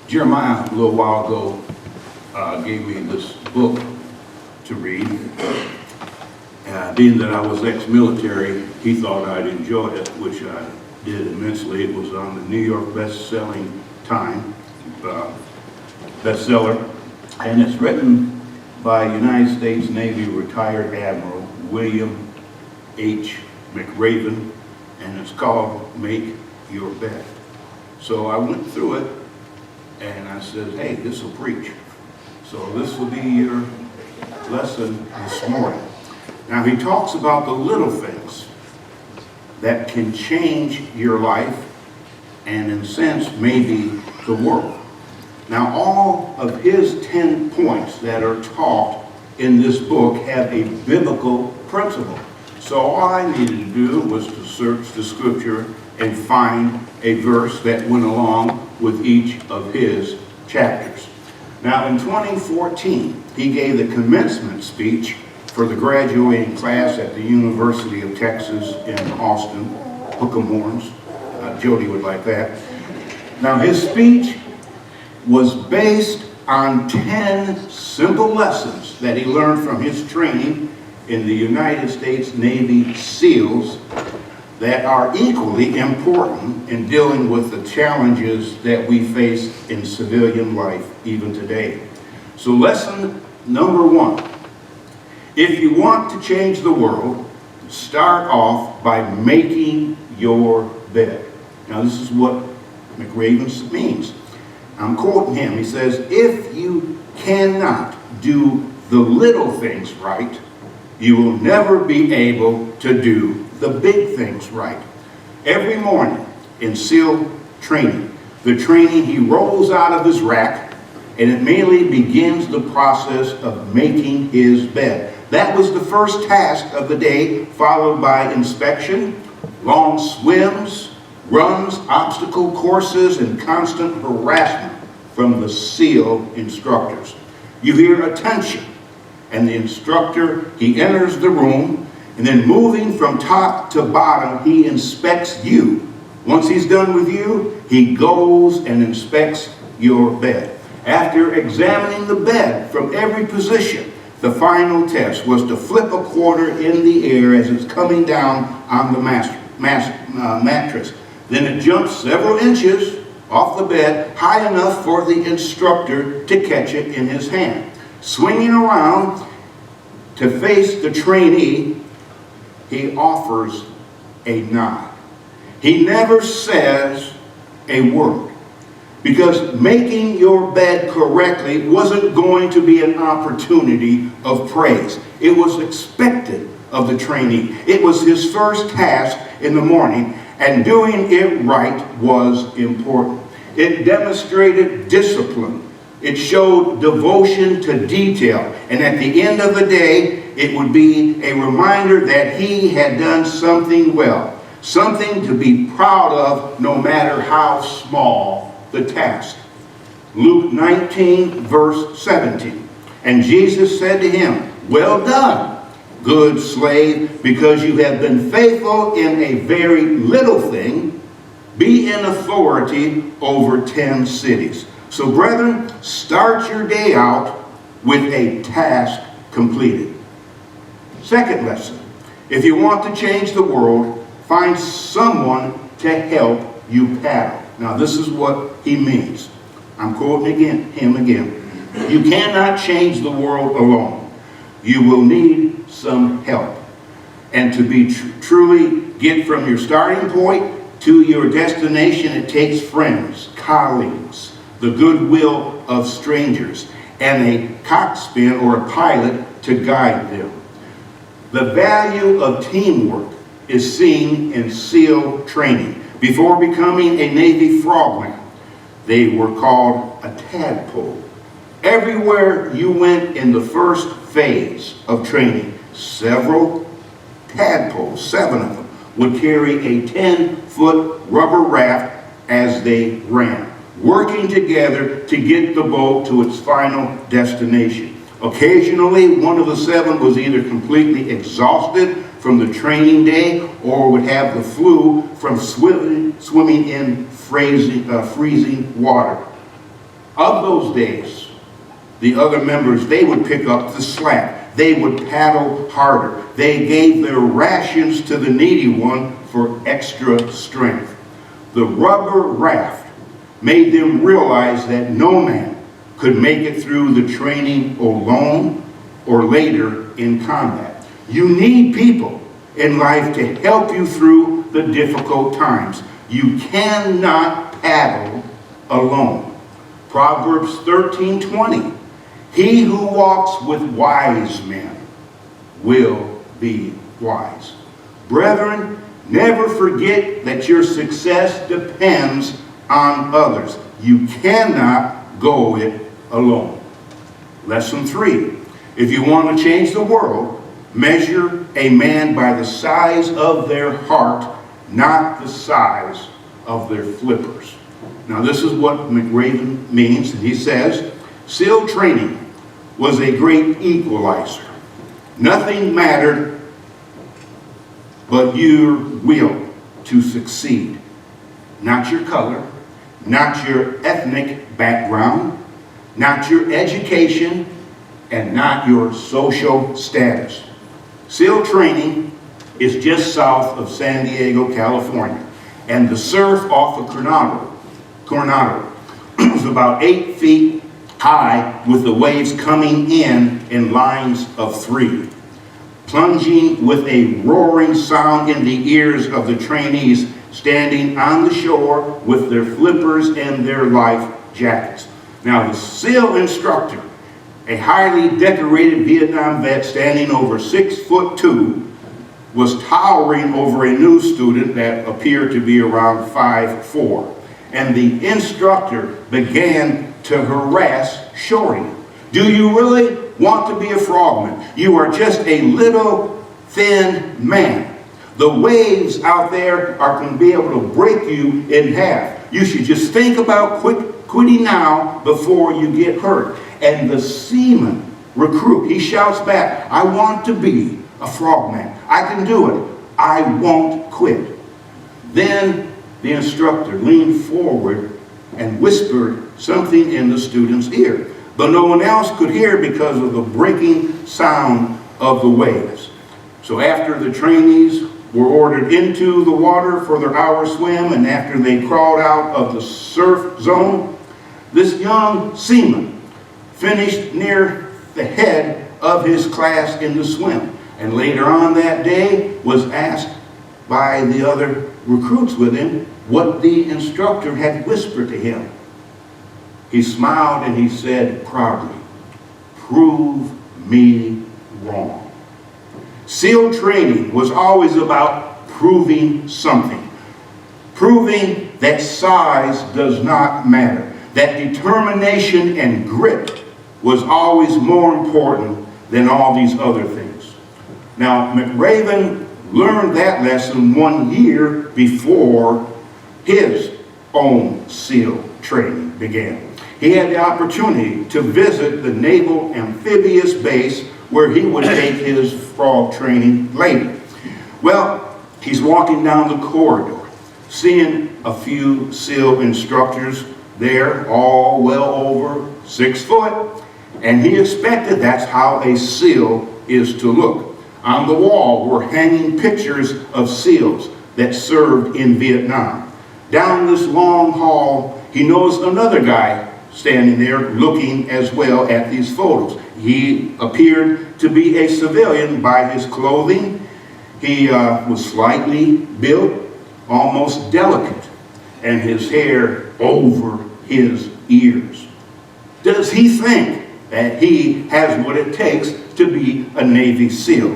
Jeremiah, a little while ago, gave me this book to read. Being that I was ex-military, he thought I'd enjoy it, which I did immensely. It was on the New York best-selling bestseller, and it's written by United States Navy retired Admiral William H. McRaven, and it's called Make Your Bed. So I went through it, and I said, hey, this will preach. So this will be your lesson this morning. Now, he talks about the little things that can change your life and, in a sense, maybe the world. Now, all of his 10 points that are taught in this book have a biblical principle. So all I needed to do was to search the scripture and find a verse that went along with each of his chapters. Now, in 2014, he gave the commencement speech for the graduating class at the University of Texas in Austin, Hook 'em Horns. Jody would like that. Now, his speech was based on 10 simple lessons that he learned from his training in the United States Navy SEALs that are equally important in dealing with the challenges that we face in civilian life even today. So lesson number 1. If you want to change the world, start off by making your bed. Now this is what McRaven means. I'm quoting him. He says, if you cannot do the little things right, you will never be able to do the big things right. Every morning in SEAL training, he rolls out of his rack and immediately begins the process of making his bed. That was the first task of the day, followed by inspection, long swims, runs, obstacle courses, and constant harassment from the SEAL instructors. You hear attention, and the instructor, he enters the room, and then moving from top to bottom, he inspects you. Once he's done with you, he goes and inspects your bed. After examining the bed from every position, the final test was to flip a quarter in the air as it's coming down on the mattress. Then it jumps several inches off the bed, high enough for the instructor to catch it in his hand. Swinging around to face the trainee, he offers a nod. He never says a word, because making your bed correctly wasn't going to be an opportunity of praise. It was expected of the trainee. It was his first task in the morning, and doing it right was important. It demonstrated discipline. It showed devotion to detail. And at the end of the day, it would be a reminder that he had done something well, something to be proud of no matter how small the task. Luke 19, verse 17. And Jesus said to him, well done, good slave, because you have been faithful in a very little thing, be in authority over 10 cities. So brethren, start your day out with a task completed. Second lesson, if you want to change the world, find someone to help you paddle. Now this is what he means. I'm quoting him again. You cannot change the world alone. You will need some help. And to be truly get from your starting point to your destination, it takes friends, colleagues, the goodwill of strangers, and a coxswain or a pilot to guide them. The value of teamwork is seen in SEAL training. Before becoming a Navy frogman, they were called a tadpole. Everywhere you went in the first phase of training, several tadpoles, 7 of them, would carry a 10-foot rubber raft as they ran, working together to get the boat to its final destination. Occasionally, one of the 7 was either completely exhausted from the training day or would have the flu from swimming in freezing water. Of those days, the other members, they would pick up the slack. They would paddle harder. They gave their rations to the needy one for extra strength. The rubber raft made them realize that no man could make it through the training alone or later in combat. You need people in life to help you through the difficult times. You cannot paddle alone. Proverbs 13:20. He who walks with wise men will be wise. Brethren, never forget that your success depends on others. You cannot go it alone. Lesson 3. If you want to change the world, measure a man by the size of their heart, not the size of their flippers. Now this is what McRaven means. He says, SEAL training was a great equalizer. Nothing mattered but your will to succeed. Not your color, not your ethnic background, not your education, and not your social status. SEAL training is just south of San Diego, California, and the surf off of Coronado is about 8 feet high with the waves coming in lines of 3, plunging with a roaring sound in the ears of the trainees standing on the shore with their flippers and their life jackets. Now the SEAL instructor, a highly decorated Vietnam vet standing over 6'2", was towering over a new student that appeared to be around 5'4". And the instructor began to harass Shorty. Do you really want to be a frogman? You are just a little thin man. The waves out there are going to be able to break you in half. You should just think about quitting now before you get hurt. And the seaman recruit, he shouts back, I want to be a frogman. I can do it. I won't quit. Then the instructor leaned forward and whispered something in the student's ear. But no one else could hear because of the breaking sound of the waves. So after the trainees were ordered into the water for their hour swim, and after they crawled out of the surf zone, this young seaman finished near the head of his class in the swim. And later on that day was asked by the other recruits with him what the instructor had whispered to him. He smiled and he said proudly, "Prove me wrong." SEAL training was always about proving something. Proving that size does not matter. That determination and grit was always more important than all these other things. Now, McRaven learned that lesson 1 year before his own SEAL training began. He had the opportunity to visit the Naval Amphibious Base where he would take his frog training later. Well, he's walking down the corridor, seeing a few SEAL instructors there, all well over 6 foot, and he expected that's how a SEAL is to look. On the wall were hanging pictures of SEALs that served in Vietnam. Down this long hall, he noticed another guy standing there looking as well at these photos. He appeared to be a civilian by his clothing. He was slightly built, almost delicate, and his hair over his ears. Does he think that he has what it takes to be a Navy SEAL?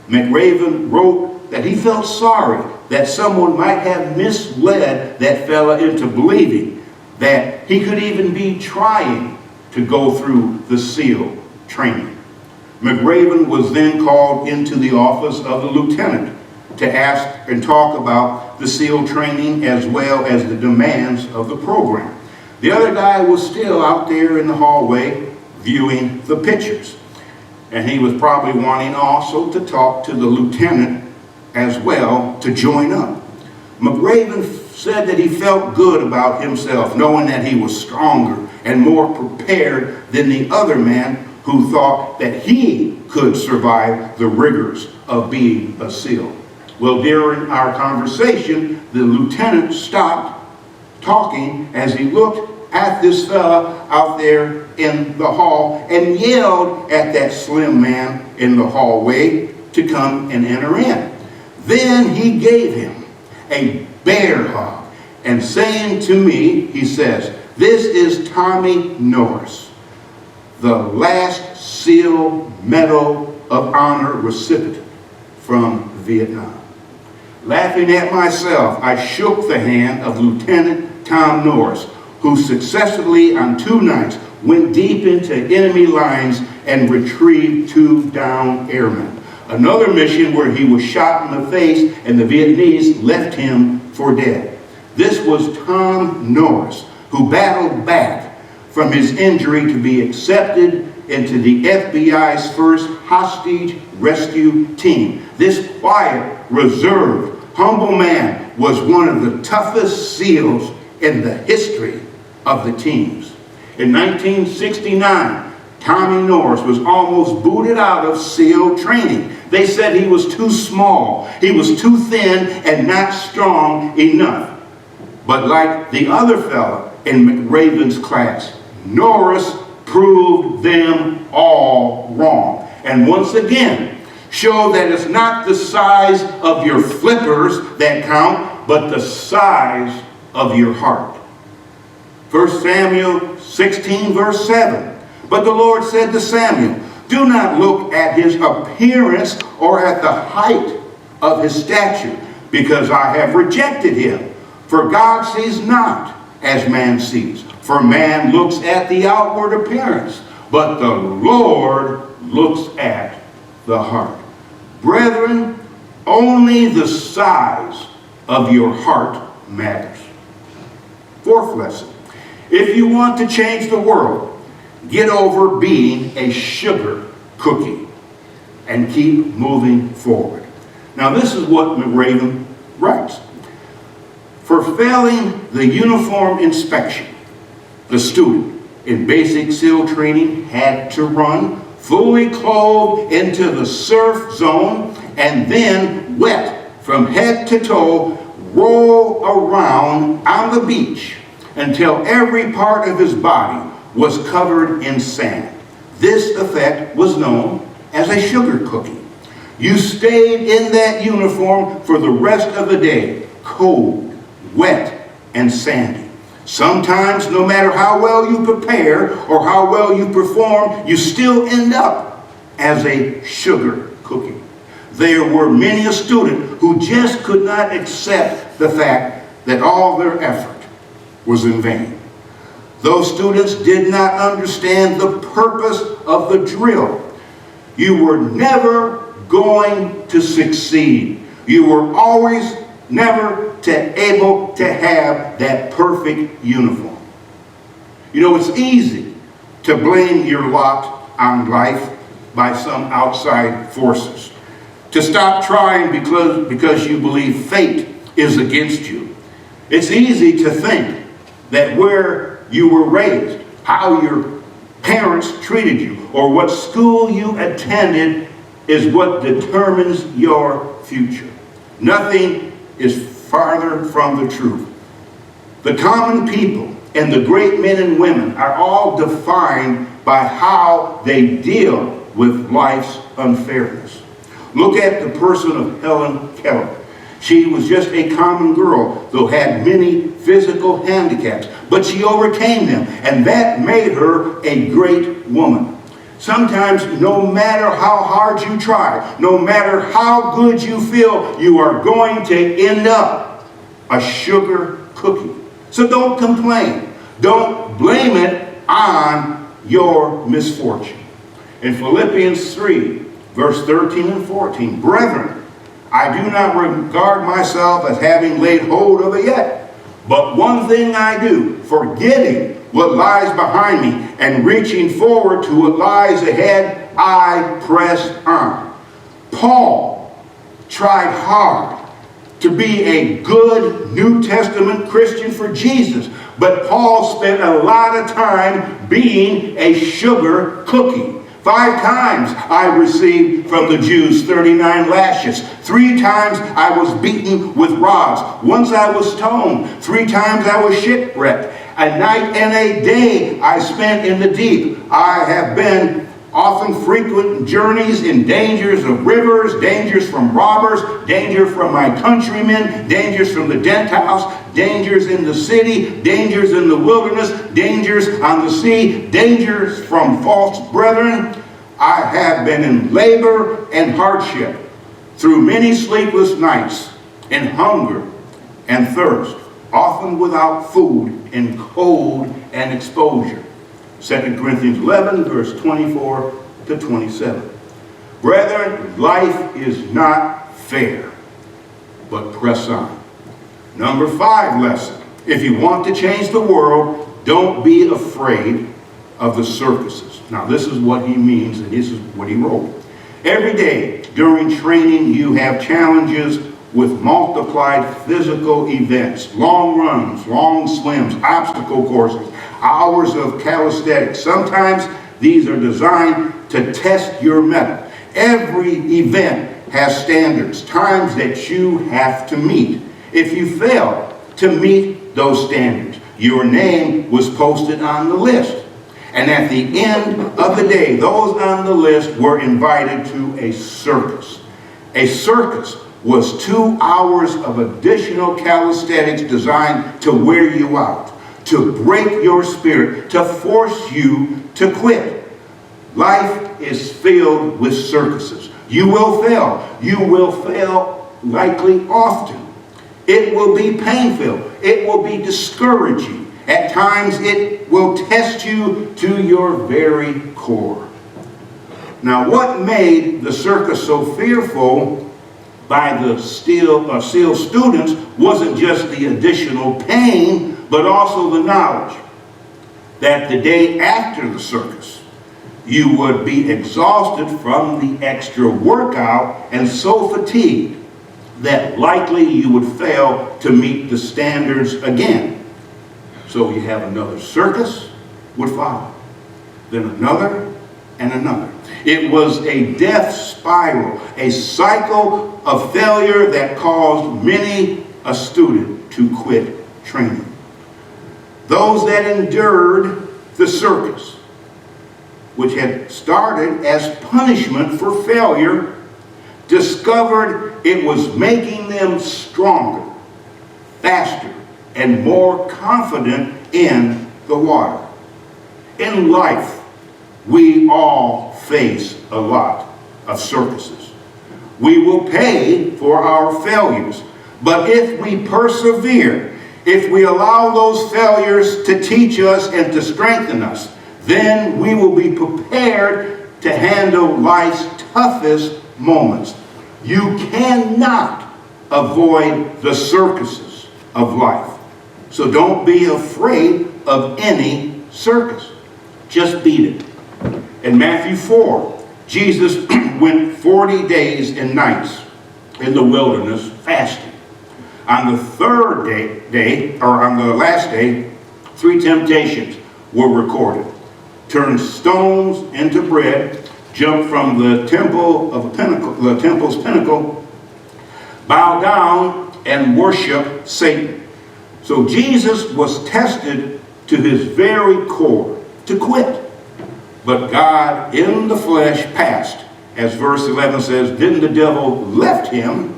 McRaven wrote that he felt sorry that someone might have misled that fella into believing that he could even be trying to go through the SEAL training. McRaven was then called into the office of the lieutenant to ask and talk about the SEAL training as well as the demands of the program. The other guy was still out there in the hallway viewing the pictures. And he was probably wanting also to talk to the lieutenant as well to join up. McRaven said that he felt good about himself, knowing that he was stronger and more prepared than the other man who thought that he could survive the rigors of being a SEAL. Well, during our conversation, the lieutenant stopped talking as he looked at this fella out there in the hall and yelled at that slim man in the hallway to come and enter in. Then he gave him a bear hug and saying to me, he says, "This is Tommy Norris, the last SEAL Medal of Honor recipient from Vietnam." Laughing at myself, I shook the hand of Lieutenant Tom Norris, who successfully on 2 nights went deep into enemy lines and retrieved 2 downed airmen. Another mission where he was shot in the face and the Vietnamese left him for dead. This was Tom Norris, who battled back from his injury to be accepted into the FBI's first hostage rescue team. This quiet, reserved, humble man was one of the toughest SEALs in the history of the teams. In 1969, Tommy Norris was almost booted out of SEAL training. They said he was too small, he was too thin, and not strong enough. But like the other fella in McRaven's class, Norris proved them all wrong. And once again, showed that it's not the size of your flippers that count, but the size of your heart. 1 Samuel 16 verse 7. But the Lord said to Samuel, "Do not look at his appearance or at the height of his stature, because I have rejected him. For God sees not as man sees. For man looks at the outward appearance, but the Lord looks at the heart." Brethren, only the size of your heart matters. 4th lesson. If you want to change the world, get over being a sugar cookie and keep moving forward. Now this is what McRaven writes. For failing the uniform inspection, the student in basic SEAL training had to run fully clothed into the surf zone and then wet from head to toe, roll around on the beach until every part of his body was covered in sand. This effect was known as a sugar cookie. You stayed in that uniform for the rest of the day, cold, wet, and sandy. Sometimes, no matter how well you prepare or how well you perform, you still end up as a sugar cookie. There were many a student who just could not accept the fact that all their effort was in vain. Those students did not understand the purpose of the drill. You were never going to succeed. You were always never able to have that perfect uniform. You know, it's easy to blame your lot on life by some outside forces. To stop trying because you believe fate is against you. It's easy to think that where you were raised, how your parents treated you, or what school you attended is what determines your future. Nothing is farther from the truth. The common people and the great men and women are all defined by how they deal with life's unfairness. Look at the person of Helen Keller. She was just a common girl, though had many physical handicaps, but she overcame them, and that made her a great woman. Sometimes, no matter how hard you try, no matter how good you feel, you are going to end up a sugar cookie. So don't complain. Don't blame it on your misfortune. In Philippians 3, verse 13 and 14, brethren, I do not regard myself as having laid hold of it yet, but one thing I do, forgetting what lies behind me and reaching forward to what lies ahead, I press on. Paul tried hard to be a good New Testament Christian for Jesus. But Paul spent a lot of time being a sugar cookie. 5 times I received from the Jews 39 lashes. 3 times I was beaten with rods. Once I was stoned. 3 times I was shipwrecked. A night and a day I spent in the deep. I have been often frequent journeys in dangers of rivers, dangers from robbers, danger from my countrymen, dangers from the Gentiles, dangers in the city, dangers in the wilderness, dangers on the sea, dangers from false brethren. I have been in labor and hardship, through many sleepless nights, in hunger and thirst, often without food, in cold and exposure. 2 Corinthians 11, verse 24 to 27. Brethren, life is not fair, but press on. Number 5 lesson. If you want to change the world, don't be afraid of the circuses. Now, this is what he means, and this is what he wrote. Every day during training, you have challenges with multiplied physical events, long runs, long swims, obstacle courses, hours of calisthenics. Sometimes these are designed to test your mettle. Every event has standards, times that you have to meet. If you fail to meet those standards, your name was posted on the list. And at the end of the day, those on the list were invited to a circus. A circus was 2 hours of additional calisthenics designed to wear you out, to break your spirit, to force you to quit. Life is filled with circuses. You will fail. You will fail likely often. It will be painful. It will be discouraging. At times it will test you to your very core. Now, what made the circus so fearful by the SEAL students wasn't just the additional pain, but also the knowledge that the day after the circus, you would be exhausted from the extra workout and so fatigued that likely you would fail to meet the standards again. So you have another circus would follow, then another and another. It was a death spiral, a cycle of failure that caused many a student to quit training. Those that endured the circus, which had started as punishment for failure, discovered it was making them stronger, faster, and more confident in the water. In life, we all face a lot of circuses. We will pay for our failures, but if we persevere, if we allow those failures to teach us and to strengthen us, then we will be prepared to handle life's toughest moments. You cannot avoid the circuses of life. So don't be afraid of any circus. Just beat it. In Matthew 4, Jesus went 40 days and nights in the wilderness fasting. On the on the last day, 3 temptations were recorded. Turn stones into bread, jump from the temple's pinnacle, bow down and worship Satan. So Jesus was tested to his very core to quit. But God in the flesh passed. As verse 11 says, then the devil left him,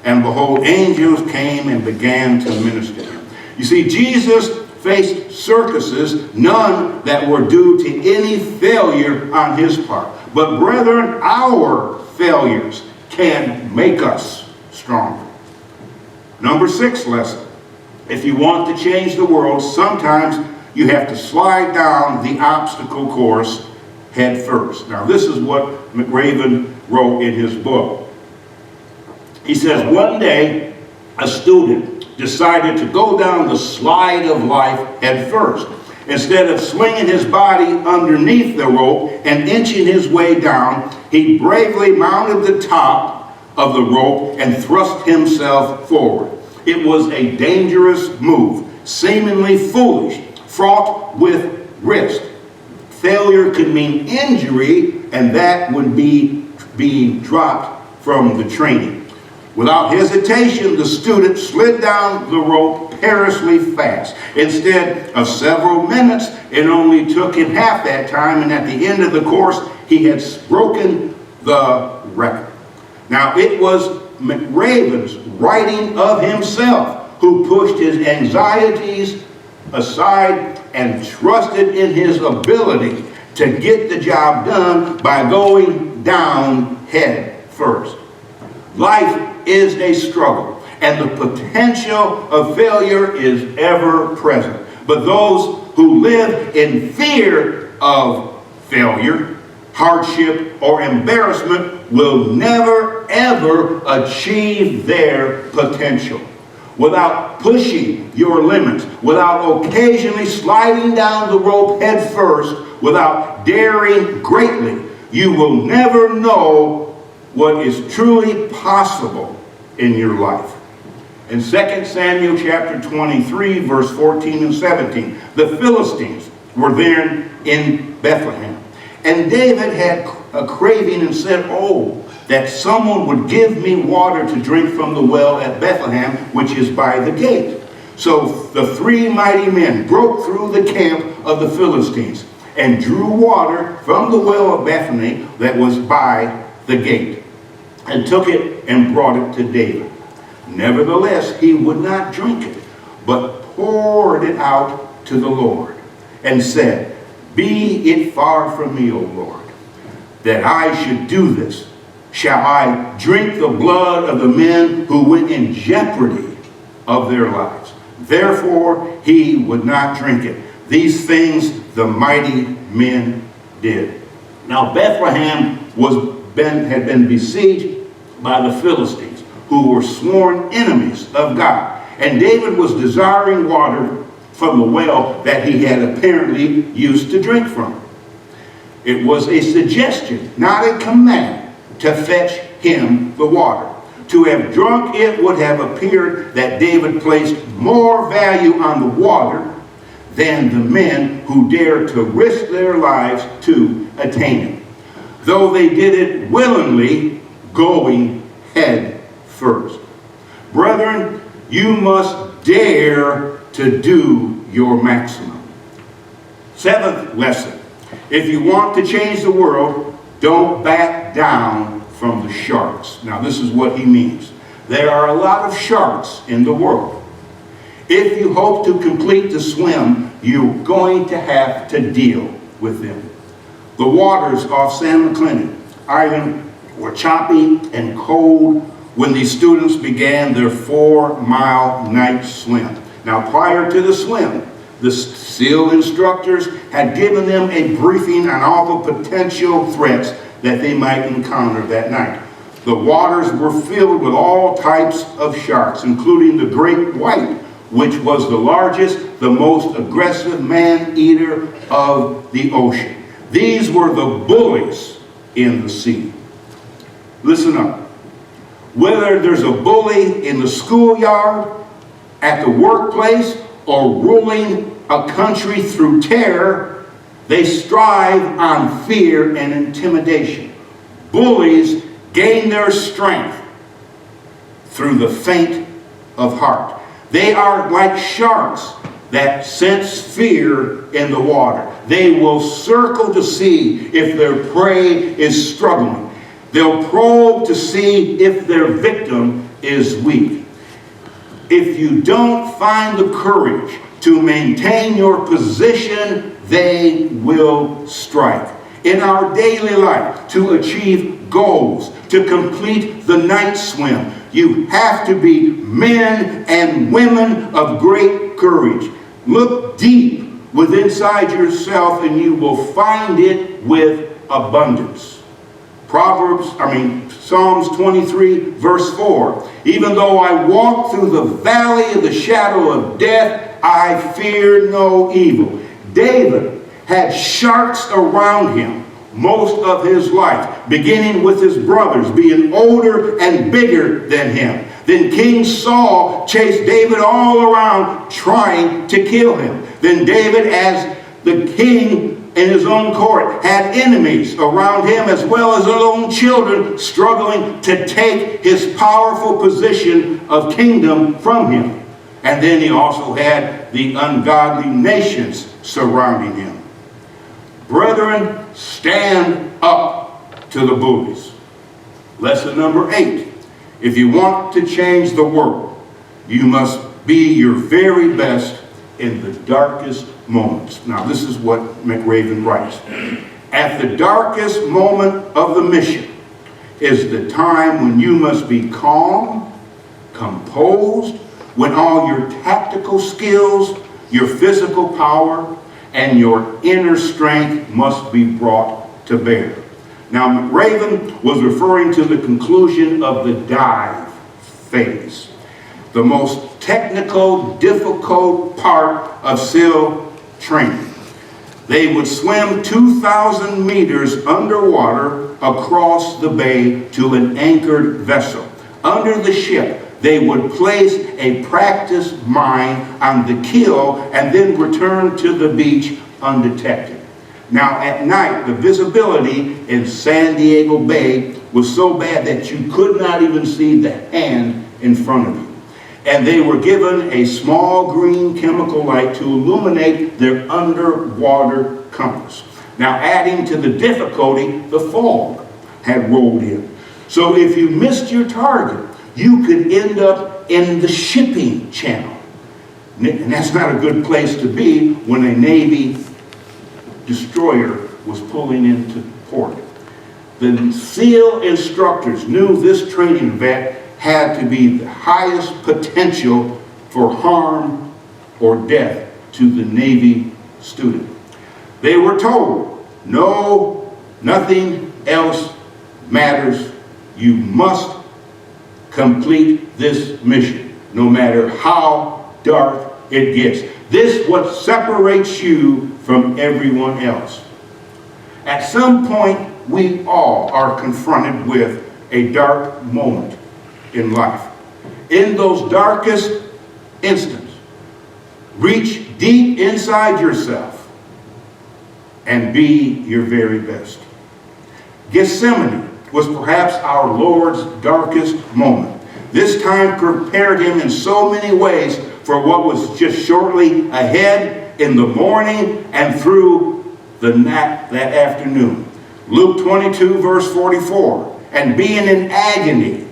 and behold, angels came and began to minister to him. You see, Jesus faced circuses, none that were due to any failure on his part. But brethren, our failures can make us stronger. Number 6 lesson. If you want to change the world, sometimes you have to slide down the obstacle course head first. Now, this is what McRaven wrote in his book. He says, one day, a student decided to go down the slide of life head first. Instead of swinging his body underneath the rope and inching his way down, he bravely mounted the top of the rope and thrust himself forward. It was a dangerous move, seemingly foolish, fraught with risk. Failure could mean injury, and that would be being dropped from the training. Without hesitation, the student slid down the rope perilously fast. Instead of several minutes, it only took him half that time, and at the end of the course, he had broken the record. Now, it was McRaven's writing of himself who pushed his anxieties aside and trusted in his ability to get the job done by going down head first. Life is a struggle, and the potential of failure is ever present. But those who live in fear of failure, hardship, or embarrassment will never, ever achieve their potential. Without pushing your limits, without occasionally sliding down the rope head first, without daring greatly, you will never know what is truly possible in your life. In 2 Samuel chapter 23, verse 14 and 17, the Philistines were there in Bethlehem. And David had a craving and said, "Oh, that someone would give me water to drink from the well at Bethlehem, which is by the gate." So the three mighty men broke through the camp of the Philistines and drew water from the well of Bethany that was by the gate, and took it and brought it to David. Nevertheless, he would not drink it, but poured it out to the Lord, and said, "Be it far from me, O Lord, that I should do this. Shall I drink the blood of the men who went in jeopardy of their lives?" Therefore he would not drink it. These things the mighty men did. Now Bethlehem had been besieged by the Philistines, who were sworn enemies of God. And David was desiring water from the well that he had apparently used to drink from. It was a suggestion, not a command, to fetch him the water. To have drunk it would have appeared that David placed more value on the water than the men who dared to risk their lives to attain it, though they did it willingly, going head first. Brethren, you must dare to do your maximum. Seventh lesson: if you want to change the world, don't back down from the sharks. Now this is what he means. There are a lot of sharks in the world. If you hope to complete the swim, you're going to have to deal with them. The waters off San Clemente Island were choppy and cold when these students began their 4-mile night swim. Now prior to the swim, the SEAL instructors had given them a briefing on all the potential threats that they might encounter that night. The waters were filled with all types of sharks, including the great white, which was the largest, the most aggressive man-eater of the ocean. These were the bullies in the sea. Listen up. Whether there's a bully in the schoolyard, at the workplace, or ruling a country through terror, they strive on fear and intimidation. Bullies gain their strength through the faint of heart. They are like sharks that sense fear in the water. They will circle to see if their prey is struggling. They'll probe to see if their victim is weak. If you don't find the courage to maintain your position, they will strike. In our daily life, to achieve goals, to complete the night swim, you have to be men and women of great courage. Look deep within inside yourself and you will find it with abundance. Psalms 23 verse 4. Even though I walk through the valley of the shadow of death, I fear no evil. David had sharks around him, most of his life, beginning with his brothers being older and bigger than him. Then King Saul chased David all around trying to kill him. Then David, as the king in his own court, had enemies around him as well as his own children struggling to take his powerful position of kingdom from him. And then he also had the ungodly nations surrounding him. Brethren, stand up to the bullies. Lesson number 8. If you want to change the world, you must be your very best in the darkest moments. Now, this is what McRaven writes. At the darkest moment of the mission is the time when you must be calm, composed, when all your tactical skills, your physical power, and your inner strength must be brought to bear. Now, McRaven was referring to the conclusion of the dive phase, the most technical, difficult part of SEAL training. They would swim 2,000 meters underwater across the bay to an anchored vessel. Under the ship, they would place a practice mine on the keel and then return to the beach undetected. Now, at night, the visibility in San Diego Bay was so bad that you could not even see the hand in front of you. And they were given a small green chemical light to illuminate their underwater compass. Now, adding to the difficulty, the fog had rolled in. So if you missed your target, you could end up in the shipping channel. And that's not a good place to be when a Navy destroyer was pulling into port. The SEAL instructors knew this training event had to be the highest potential for harm or death to the Navy student. They were told, no, nothing else matters. You must complete this mission, no matter how dark it gets. This is what separates you from everyone else. At some point, we all are confronted with a dark moment in life. In those darkest instants, reach deep inside yourself and be your very best. Gethsemane was perhaps our Lord's darkest moment. This time prepared him in so many ways for what was just shortly ahead in the morning and through the night that afternoon. Luke 22, verse 44, and being in agony,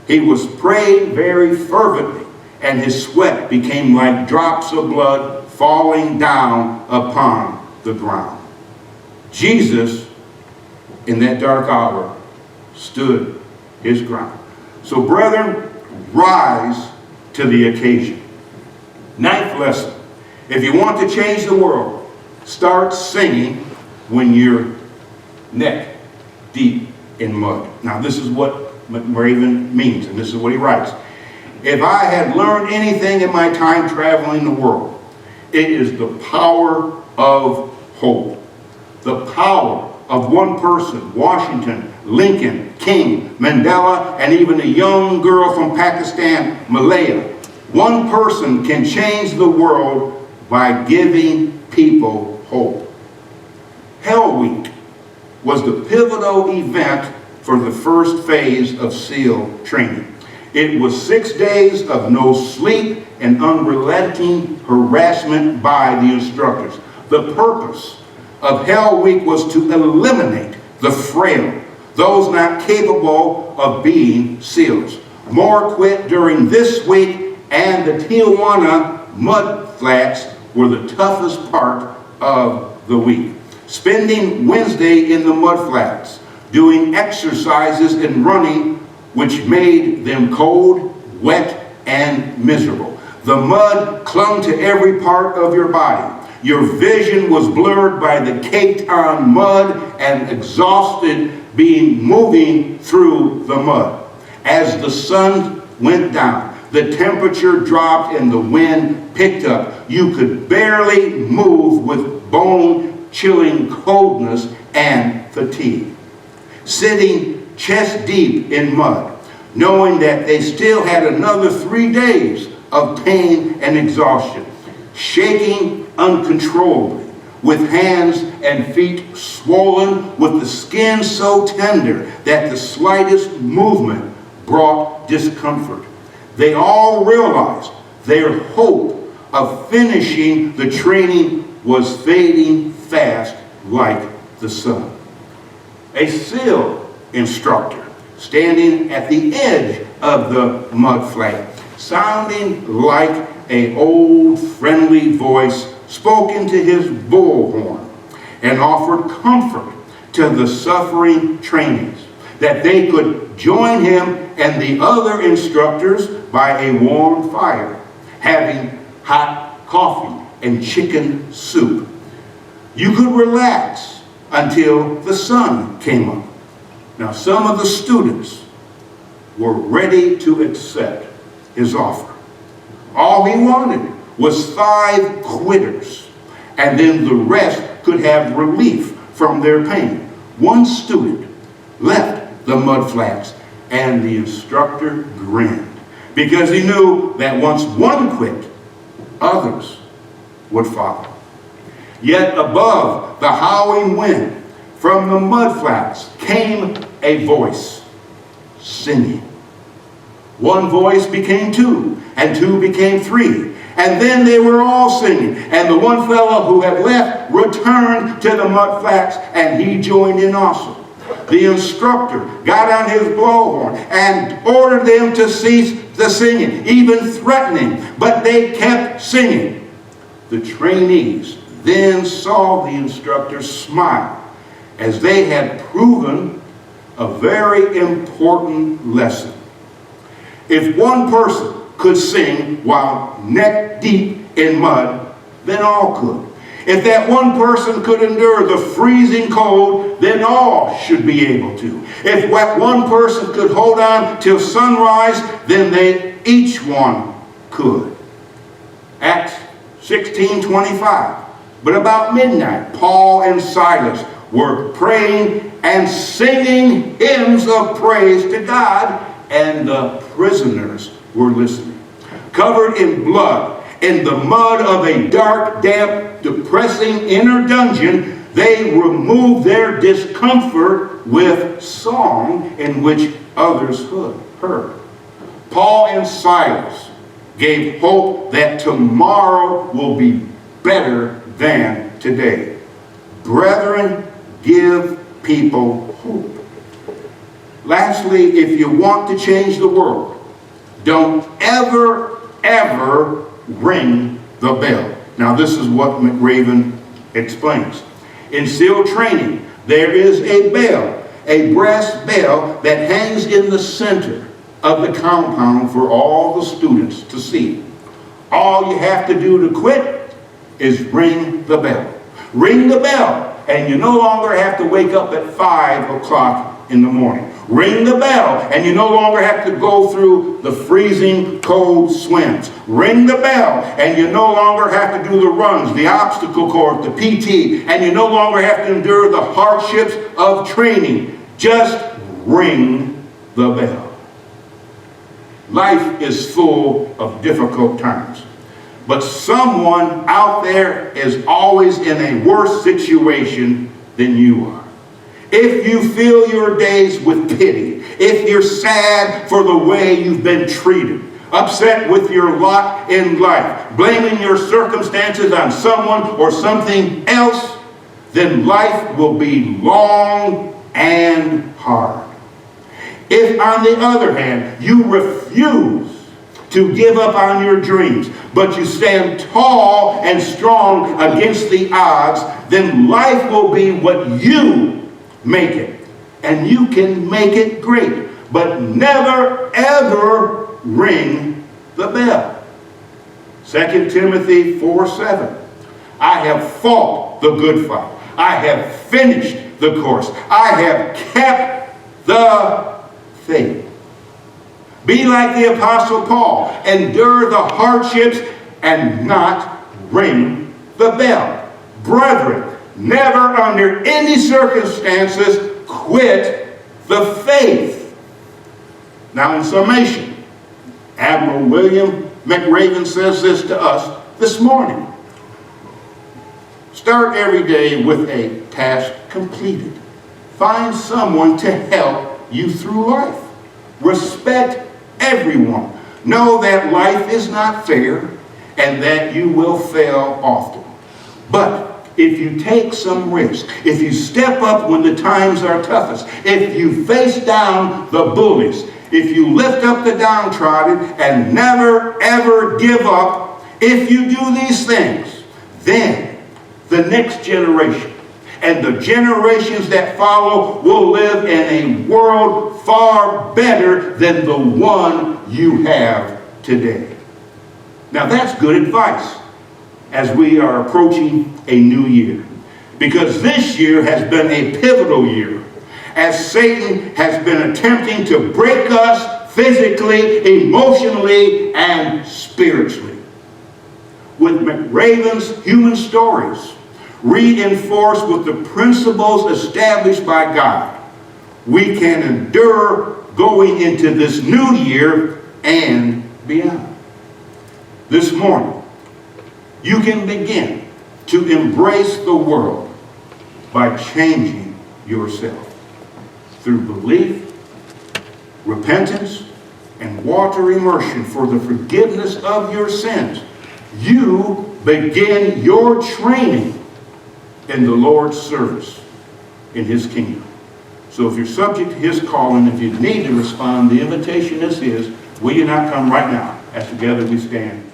he was praying very fervently, and his sweat became like drops of blood falling down upon the ground. Jesus, in that dark hour, stood his ground. So, brethren, rise to the occasion. 9th lesson. If you want to change the world, start singing when you're neck deep in mud. Now, this is what McRaven means, and this is what he writes. If I had learned anything in my time traveling the world, it is the power of hope. The power of one person, Washington, Lincoln, King, Mandela, and even a young girl from Pakistan, Malaya. One person can change the world by giving people hope. Hell Week was the pivotal event for the first phase of SEAL training. It was 6 days of no sleep and unrelenting harassment by the instructors. The purpose of Hell Week was to eliminate the frail, those not capable of being SEALs. More quit during this week, and the Tijuana mud flats were the toughest part of the week. Spending Wednesday in the mud flats, doing exercises and running, which made them cold, wet, and miserable. The mud clung to every part of your body. Your vision was blurred by the caked-on mud and exhausted moving through the mud. As the sun went down, the temperature dropped and the wind picked up. You could barely move with bone-chilling coldness and fatigue. Sitting chest deep in mud, knowing that they still had another 3 days of pain and exhaustion, shaking uncontrollably, with hands and feet swollen, with the skin so tender that the slightest movement brought discomfort. They all realized their hope of finishing the training was fading fast like the sun. A SEAL instructor standing at the edge of the mud flat, sounding like an old friendly voice, spoke into his bullhorn and offered comfort to the suffering trainees, that they could join him and the other instructors by a warm fire, having hot coffee and chicken soup. You could relax until the sun came up. Now, some of the students were ready to accept his offer. All he wanted was 5 quitters, and then the rest could have relief from their pain. One student left the mud flats, and the instructor grinned, because he knew that once one quit, others would follow. Yet above the howling wind, from the mud flats came a voice singing. One voice became 2, and 2 became 3. And then they were all singing. And the one fellow who had left returned to the mud flats, and he joined in also. The instructor got on his blowhorn and ordered them to cease the singing, even threatening, but they kept singing. The trainees then saw the instructor smile, as they had proven a very important lesson. If one person could sing while neck deep in mud, then all could. If that one person could endure the freezing cold, then all should be able to. If that one person could hold on till sunrise, then each one could. Acts 16:25. But about midnight, Paul and Silas were praying and singing hymns of praise to God, and the prisoners were listening. Covered in blood, in the mud of a dark, damp, depressing inner dungeon, they removed their discomfort with song in which others heard. Paul and Silas gave hope that tomorrow will be better than today. Brethren, give people hope. Lastly, if you want to change the world, don't ever ring the bell. Now, this is what McRaven explains. In SEAL training, there is a bell, a brass bell that hangs in the center of the compound for all the students to see. All you have to do to quit is ring the bell. Ring the bell, and you no longer have to wake up at 5 o'clock in the morning. Ring the bell, and you no longer have to go through the freezing cold swims. Ring the bell, and you no longer have to do the runs, the obstacle course, the PT, and you no longer have to endure the hardships of training. Just ring the bell. Life is full of difficult times, but someone out there is always in a worse situation than you are. If you fill your days with pity, if you're sad for the way you've been treated, upset with your lot in life, blaming your circumstances on someone or something else, then life will be long and hard. If, on the other hand, you refuse to give up on your dreams, but you stand tall and strong against the odds, then life will be what you make it. And you can make it great, but never ever ring the bell. 2 Timothy 4:7. I have fought the good fight. I have finished the course. I have kept the faith. Be like the Apostle Paul. Endure the hardships and not ring the bell. Brethren, never under any circumstances quit the faith. Now, in summation, Admiral William McRaven says this to us this morning. Start every day with a task completed. Find someone to help you through life. Respect everyone. Know that life is not fair and that you will fail often. But if you take some risk, if you step up when the times are toughest, if you face down the bullies, if you lift up the downtrodden and never ever give up, if you do these things, then the next generation and the generations that follow will live in a world far better than the one you have today. Now that's good advice as we are approaching a new year, because this year has been a pivotal year as Satan has been attempting to break us physically, emotionally, and spiritually. With McRaven's human stories reinforced with the principles established by God, we can endure going into this new year and beyond. This morning, you can begin to embrace the world by changing yourself through belief, repentance, and water immersion for the forgiveness of your sins. You begin your training in the Lord's service in His kingdom. So if you're subject to His calling, if you need to respond, the invitation is His. Will you not come right now as together we stand?